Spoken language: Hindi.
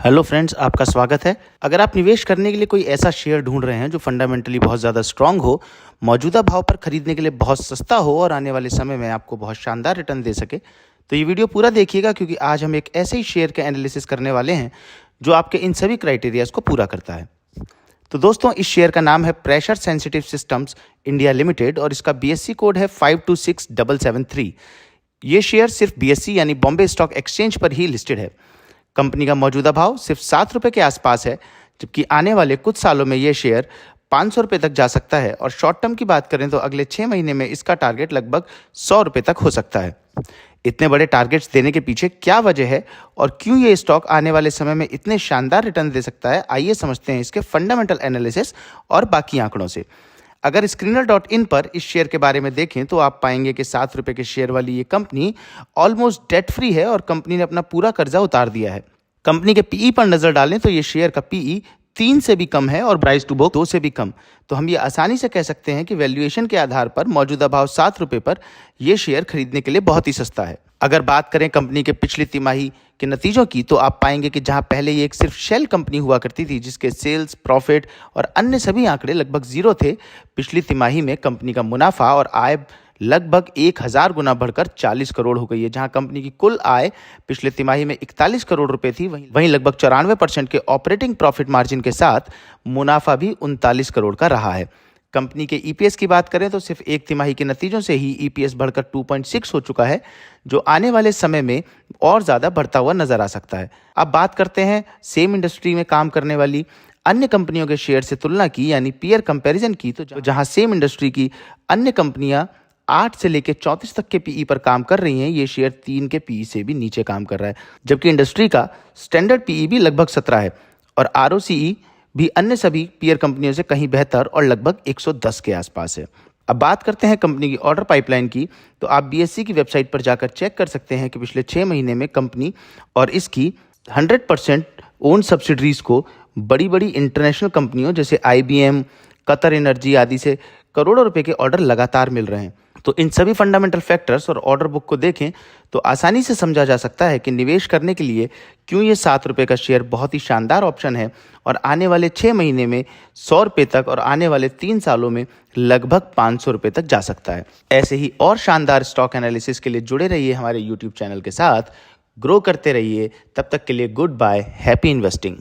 हेलो फ्रेंड्स, आपका स्वागत है। अगर आप निवेश करने के लिए कोई ऐसा शेयर ढूंढ रहे हैं जो फंडामेंटली बहुत ज़्यादा स्ट्रांग हो, मौजूदा भाव पर खरीदने के लिए बहुत सस्ता हो और आने वाले समय में आपको बहुत शानदार रिटर्न दे सके, तो ये वीडियो पूरा देखिएगा क्योंकि आज हम एक ऐसे ही शेयर का एनालिसिस करने वाले हैं जो आपके इन सभी क्राइटेरियाज को पूरा करता है। तो दोस्तों, इस शेयर का नाम है pressure sensitive systems India limited और इसका BSE कोड है 526773। ये शेयर सिर्फ BSE यानी बॉम्बे स्टॉक एक्सचेंज पर ही लिस्टेड है। कंपनी का मौजूदा भाव सिर्फ 7 रुपये के आसपास है, जबकि आने वाले कुछ सालों में ये शेयर 500 रुपये तक जा सकता है और शॉर्ट टर्म की बात करें तो अगले 6 महीने में इसका टारगेट लगभग 100 रुपये तक हो सकता है। इतने बड़े टारगेट्स देने के पीछे क्या वजह है और क्यों ये स्टॉक आने वाले समय में इतने शानदार रिटर्न दे सकता है, आइए समझते हैं इसके फंडामेंटल एनालिसिस और बाकी आंकड़ों से। अगर स्क्रीनर.इन पर इस शेयर के बारे में देखें तो आप पाएंगे कि 7 रुपये के शेयर वाली ये कंपनी ऑलमोस्ट डेट फ्री है और कंपनी ने अपना पूरा कर्जा उतार दिया है। कंपनी के पीई पर नजर डालें तो ये शेयर का पीई 3 से भी कम है और प्राइस टू बुक 2 से भी कम। तो हम ये आसानी से कह सकते हैं कि वैल्यूएशन के आधार पर मौजूदा भाव 7 रुपये पर यह शेयर खरीदने के लिए बहुत ही सस्ता है। अगर बात करें कंपनी के पिछली तिमाही के नतीजों की तो आप पाएंगे कि जहां पहले ये एक सिर्फ शेल कंपनी हुआ करती थी जिसके सेल्स, प्रॉफिट और अन्य सभी आंकड़े लगभग जीरो थे, पिछली तिमाही में कंपनी का मुनाफा और आय लगभग 1000 गुना बढ़कर 40 करोड़ हो गई है। जहां कंपनी की कुल आय पिछले तिमाही में 41 करोड़ रुपए थी, वहीं लगभग 94% के ऑपरेटिंग प्रॉफिट मार्जिन के साथ मुनाफा भी 39 करोड़ का रहा है। कंपनी के EPS की बात करें तो सिर्फ एक तिमाही के नतीजों से ही EPS बढ़कर 2.6 हो चुका है, जो आने वाले समय में और ज़्यादा बढ़ता हुआ नजर आ सकता है। अब बात करते हैं सेम इंडस्ट्री में काम करने वाली अन्य कंपनियों के शेयर से तुलना की, यानी पीयर कंपैरिजन की, तो जहां सेम इंडस्ट्री की अन्य कंपनियां 8 से लेकर 34 तक के PE पर काम कर रही हैं, ये शेयर 3 के PE से भी नीचे काम कर रहा है, जबकि इंडस्ट्री का स्टैंडर्ड PE भी लगभग 17 है और ROCE भी अन्य सभी पीयर कंपनियों से कहीं बेहतर और लगभग 110 के आसपास है। अब बात करते हैं कंपनी की ऑर्डर पाइपलाइन की, तो आप BSE की वेबसाइट पर जाकर चेक कर सकते हैं कि पिछले 6 महीने में कंपनी और इसकी 100% ओन सब्सिडरीज को बड़ी बड़ी इंटरनेशनल कंपनियों जैसे IBM, कतर एनर्जी आदि से करोड़ों रुपए के ऑर्डर लगातार मिल रहे हैं। तो इन सभी फंडामेंटल फैक्टर्स और ऑर्डर बुक को देखें तो आसानी से समझा जा सकता है कि निवेश करने के लिए क्यों ये 7 रुपये का शेयर बहुत ही शानदार ऑप्शन है और आने वाले 6 महीने में 100 रुपये तक और आने वाले 3 सालों में लगभग 500 रुपये तक जा सकता है। ऐसे ही और शानदार स्टॉक एनालिसिस के लिए जुड़े रहिए हमारे YouTube चैनल के साथ, ग्रो करते रहिए। तब तक के लिए गुड बाय, हैप्पी इन्वेस्टिंग।